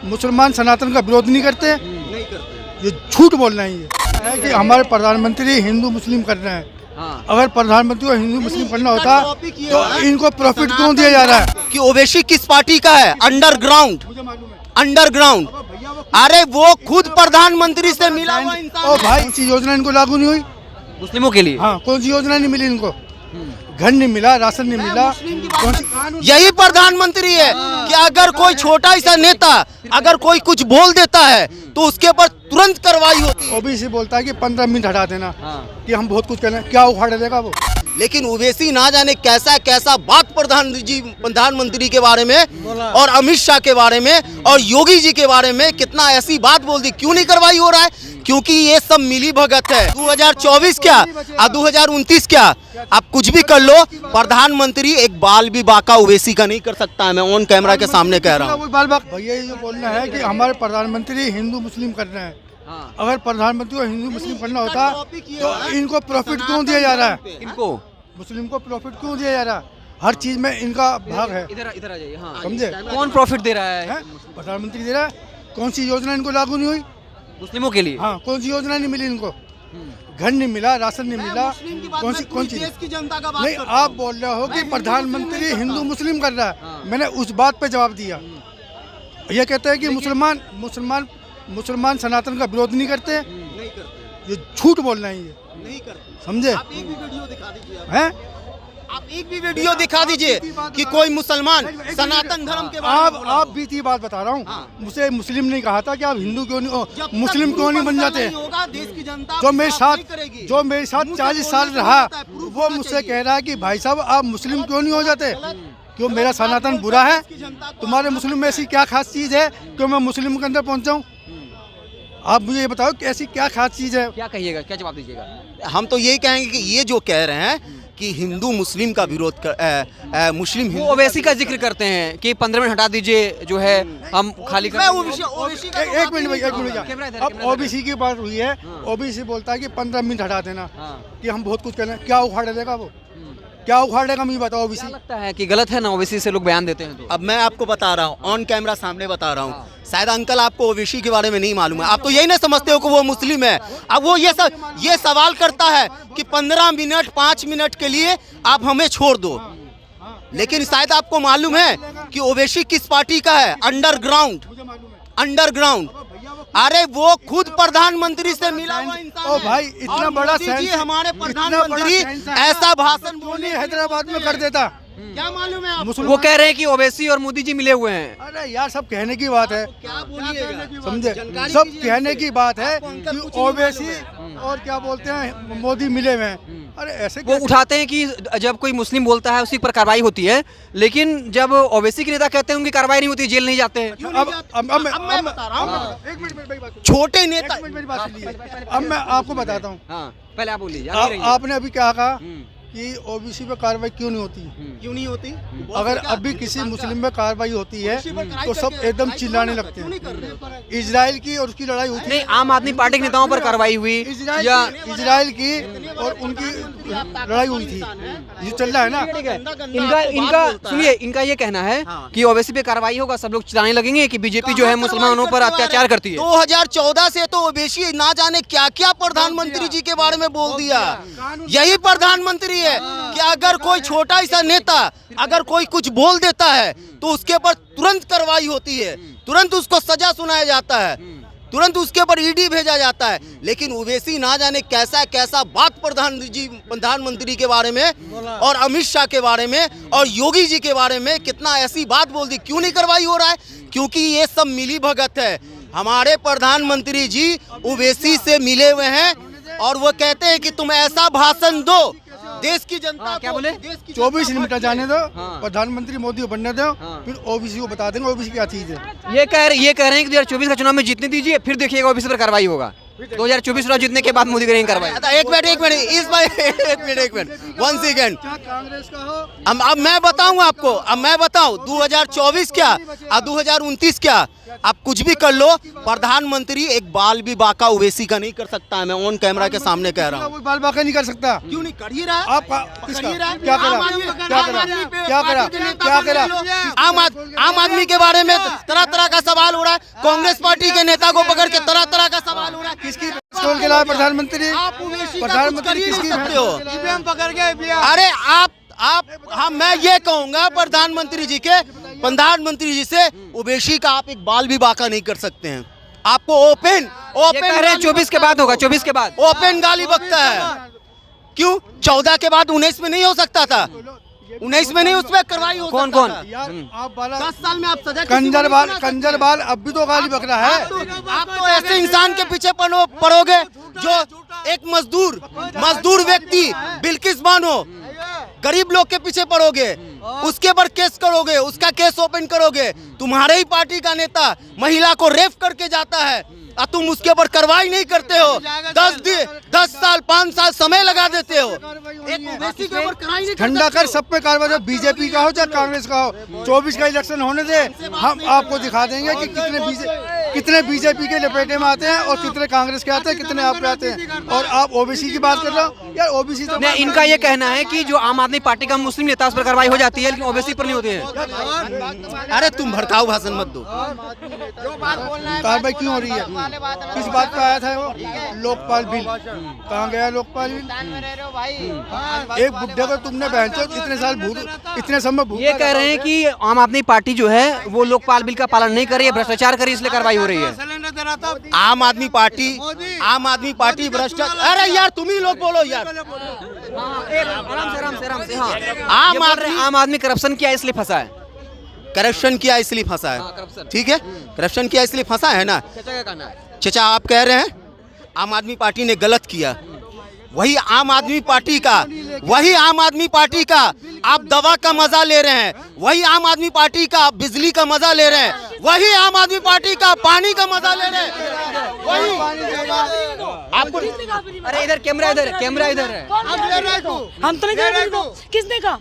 मुसलमान सनातन का विरोध नहीं करते, नहीं करते। ये झूठ बोलना ही है कि हमारे प्रधानमंत्री हिंदू मुस्लिम कर रहे हैं। हाँ। अगर प्रधानमंत्री को हिंदू मुस्लिम करना होता टॉपिक ये तो है इनको प्रॉफिट क्यों दिया जा रहा है? कि ओवैसी किस पार्टी का है? अंडरग्राउंड, मुझे मालूम है। अंडरग्राउंड। अरे वो खुद प्रधानमंत्री से मिला हुआ इंसान ओ है। भाई, कौन सी योजना इनको लागू नहीं हुई? मुस्लिमों के लिए हाँ, कौन सी योजना नहीं मिली इनको? घर नहीं मिला, राशन नहीं मिला। कौन सी कानून? यही प्रधानमंत्री है कि अगर कोई छोटा सा नेता अगर कोई कुछ बोल देता है तो उसके ऊपर तुरंत कार्रवाई होती है। ओबीसी बोलता है कि 15 मिनट हटा देना, हाँ। कि हम बहुत कुछ कर रहे हैं, क्या उखाड़ देगा वो? लेकिन ओवैसी ना जाने कैसा कैसा बात प्रधानमंत्री के बारे में और अमित शाह के बारे में और योगी जी के बारे में कितना ऐसी बात बोल दी। क्यों नहीं कार्रवाई हो रहा है? क्योंकि ये सब मिली भगत है। 2024 क्या और 2029 क्या, आप कुछ भी कर लो, प्रधानमंत्री एक बाल भी बाका ओवैसी का नहीं कर सकता है। मैं ऑन कैमरा के सामने कह रहा हूँ। भैया ये बोलना है कि हमारे प्रधानमंत्री हिंदू मुस्लिम कर रहे हैं। हाँ। अगर प्रधानमंत्री को हिंदू मुस्लिम करना होता तो इनको प्रॉफिट क्यों दिया जा रहा है? इनको मुस्लिम को प्रॉफिट क्यों दिया जा रहा है? हर चीज में इनका भाग है, इधर इधर आ जाइए। हाँ, समझे? कौन प्रॉफिट दे रहा है? हैं? प्रधानमंत्री दे रहा है। कौन सी योजना इनको लागू नहीं हुई? मुस्लिमों के लिए। हाँ, कौन सी योजना नहीं मिली इनको? घर नहीं मिला, राशन नहीं मिला। कौन सी देश की जनता का बात नहीं, करता हूं। आप बोल रहे हो कि प्रधानमंत्री हिंदू मुस्लिम कर रहा है। मैंने उस बात पे जवाब दिया। ये कहते हैं कि मुसलमान सनातन का विरोध नहीं करते, नहीं करते, ये झूठ बोलना ही है, नहीं करते। समझे? आप एक भी वीडियो दिखा दीजिए। हैं? आप एक भी वीडियो दिखा दीजिए कि कोई मुसलमान सनातन धर्म के बारे में बोला आप हो। बीती बात बता रहा हूँ। हाँ। मुझे मुस्लिम नहीं कहा था कि आप हिंदू क्यों नहीं जब तक मुस्लिम क्यों नहीं बन प्रूफ जाते? नहीं होगा, देश की जनता जो मेरे साथ नहीं करेगी। 40 साल बोलना रहा, होता है, प्रूफ वो होना मुझसे चाहिए। कह रहा है कि भाई साहब आप मुस्लिम क्यों नहीं हो जाते? क्यों मेरा सनातन बुरा है? तुम्हारे मुस्लिम में ऐसी क्या खास चीज है क्यों मैं मुस्लिम के अंदर पहुंच जाऊं? आप मुझे ये बताओ कि ऐसी क्या खास चीज है? क्या कहिएगा, क्या जवाब दीजिएगा? हम तो यही कहेंगे कि ये जो कह रहे हैं कि हिंदू मुस्लिम का विरोध कर मुस्लिम वो हिंदू ओवैसी का जिक्र करते हैं कि 15 मिनट हटा दीजिए, जो है हम खाली कर मैं देंगे। ओवैसी का एक मिनट भैया, एक मिनट कैमरा भैया। इधर, अब कैमरा इधर। ओबीसी की बात हुई है। ओबीसी बोलता है कि 15 मिनट हटा देना, हाँ। कि हम बहुत कुछ कर रहे हैं, क्या उखाड़ देगा वो? क्या उखाड़ेगा मुझे बताओ ओबीसी? क्या लगता है कि गलत है ना ओवैसी से लोग बयान देते हैं तो? अब मैं आपको बता रहा हूँ, ऑन कैमरा सामने बता रहा हूँ। शायद अंकल आपको ओवैसी के बारे में नहीं मालूम है। आप तो यही ना समझते हो कि वो मुस्लिम है। अब वो ये सवाल करता है कि 15 मिनट 5 मिनट के लिए आप हमें छोड़ दो, लेकिन शायद आपको मालूम है कि ओवैसी किस पार्टी का है? Underground, underground. अरे वो खुद प्रधानमंत्री से मिला हुआ इंसान ओ है। भाई, इतना और बड़ा मोदी जी सेंस- हमारे इतना प्रधानमंत्री बड़ा सेंस है। ऐसा भाषण क्यों बोले नहीं हैदराबाद में कर देता? क्या मालूम है आपको? वो कह रहे हैं कि ओवैसी और मोदी जी मिले हुए हैं। अरे यार, सब कहने की बात है, क्या बोलिएगा? समझे? जानकारी सब दीजिए कहने की बात है आपको अंकल कि कुछ नहीं ओवैसी मालूम और क्या बोलते हैं मोदी मिले हुए हैं। अरे ऐसे वो उठाते हैं कि जब कोई मुस्लिम बोलता है उसी पर कार्रवाई होती है, लेकिन जब ओवैसी के नेता कहते हैं उनकी कार्रवाई नहीं होती, जेल नहीं जाते हैं। अब मैं बता रहा हूँ, एक मिनट मेरी बात सुनिए। छोटे नेता एक मिनट मेरी बात सुनिए। अब मैं आपको बताता हूँ। हाँ, पहले आप बोलिए। आपने अभी क्या कहा कि ओबीसी पे कार्रवाई क्यों नहीं होती? क्यों नहीं होती? अगर अभी किसी मुस्लिम में कार्रवाई होती है तो सब एकदम चिल्लाने लगते हैं। इजराइल की और उसकी लड़ाई हुई थी। नहीं, आम आदमी पार्टी के नेताओं पर कार्रवाई हुई या इजराइल की और उनकी लड़ाई हुई थी, ये चल रहा है ना? इनका सुनिए, इनका ये कहना है कि ओवैसी पे कार्रवाई होगा, सब लोग चिल्लाने लगेंगे कि बीजेपी जो है मुसलमानों पर अत्याचार करती है। 2014 से तो ओवैसी ना जाने क्या क्या प्रधानमंत्री जी के बारे में बोल दिया। यही प्रधानमंत्री है कि अगर कोई छोटा सा नेता अगर कोई कुछ बोल देता है तो उसके ऊपर तुरंत कार्रवाई होती है, तुरंत उसको सजा सुनाया जाता है, तुरंत उसके ऊपर ईडी भेजा जाता है। लेकिन ओवैसी ना जाने कैसा कैसा बात प्रधानमंत्री के बारे में और अमित शाह के बारे में और योगी जी के बारे में कितना ऐसी बात बोल दी। क्यों नहीं कार्रवाई हो रहा है? क्योंकि ये सब मिली भगत है। हमारे प्रधानमंत्री जी ओवैसी से मिले हुए हैं और वो कहते हैं कि तुम ऐसा भाषण दो देश की जनता क्या को, बोले? देश की 24 मिनट जाने दो, हाँ। प्रधानमंत्री मोदी को बनने दो, फिर ओबीसी को बता देंगे ओबीसी क्या चीज है। ये कह रहे हैं कि 2024 का चुनाव में जीतने दीजिए, फिर देखिएगा ओबीसी पर कार्रवाई होगा। 2024 चुनाव जीतने के बाद मोदी करेंगे कार्रवाई। एक मिनट इस बार एक मिनट 1 सेकेंड। क्या कांग्रेस का हो अब मैं बताऊं आपको, अब मैं बताऊं 2024 क्या और 2029 क्या, आप कुछ भी कर लो, प्रधानमंत्री एक बाल भी बाका ओवैसी का नहीं कर सकता है। मैं ऑन कैमरा के सामने कह रहा हूं। कोई बाल बाका नहीं कर सकता। क्यों नहीं कर ही रहा? आप किसका क्या करा क्या करा क्या करा क्या करा? आम आदमी के बारे में तरह तरह का सवाल हो रहा है। कांग्रेस पार्टी के नेता को पकड़ के तरह तरह का सवाल हो रहा है। किसकी स्टोल के लाए प्रधानमंत्री? आप ओवैसी का कुछ कर प्रधानमंत्री ही नहीं किसकी सकते हो। ईवीएम पकड़ के अरे आप हम मैं ये कहूंगा प्रधानमंत्री जी से ओवैसी का आप एक बाल भी बाका नहीं कर सकते हैं। आपको ओपन ये कह रहे हैं 24 के बाद होगा, 24 के बाद। ओपन गाली बकता है। क्यों 14 के बाद 19 में नहीं हो सकता था? 19 में नहीं उस पर कार्रवाई हो कौन सकता कौन? था? यार आप बाला 10 साल में आप सजा कंजर बाल अब भी तो गाली बक रहा है। आप तो ऐसे इंसान के पीछे पड़ोगे जो एक मजदूर व्यक्ति बिल्किस बानो गरीब लोग के पीछे पड़ोगे, उसके पर केस करोगे, उसका केस ओपन करोगे। तुम्हारे ही पार्टी का नेता महिला को रेप करके जाता है और तुम उसके ऊपर कार्रवाई नहीं करते हो। 10 साल 5 साल समय लगा देते हो। एक ओवैसी के ऊपर कार्रवाई नहीं ठंडा कर सब पे कार्रवाई, बीजेपी का हो चाहे कांग्रेस का हो। 24 का इलेक्शन होने दे, हम आपको दिखा देंगे कि कितने बीजेपी के लपेटे में आते हैं और कितने कांग्रेस के आते हैं, कितने आप पे आते हैं। और आप ओबीसी की बात कर रहे हो यार, ओबीसी तो नहीं, इनका ये कहना है कि जो आम आदमी पार्टी का मुस्लिम नेता उस पर कार्रवाई हो जाती है, लेकिन ओबीसी पर नहीं होती है। अरे तुम भड़काऊ भाषण मत दो। कार्रवाई क्यों हो रही है? किस बात पे आया था वो? लोकपाल बिल कहाँ गया? लोकपाल बिल एक बुढ़े को तुमने बहन चो इतने समय ये कह रहे हैं कि आम आदमी पार्टी जो है वो लोकपाल बिल का पालन नहीं कर रही है, भ्रष्टाचार कर रही है, इसलिए कार्रवाई हो रही है। आम आदमी पार्टी भ्रष्टाचार। अरे यार तुम ही लोग बोलो यार। आराम से हाँ। आम आदमी करप्शन किया इसलिए फंसा है। करप्शन किया इसलिए फंसा है, करप्शन। ठीक है, करप्शन किया इसलिए फंसा है ना। चाचा आप कह रहे हैं आम आदमी पार्टी ने गलत किया। वही आम आदमी पार्टी का आप दवा का मजा ले रहे हैं, वही आम आदमी पार्टी का आप बिजली का मजा ले रहे हैं, वही आम आदमी पार्टी का पानी का मजा ले रहे हैं। वही आपको अरे इधर कैमरा इधर है। हम तो नहीं दे रहे, किसने कहा?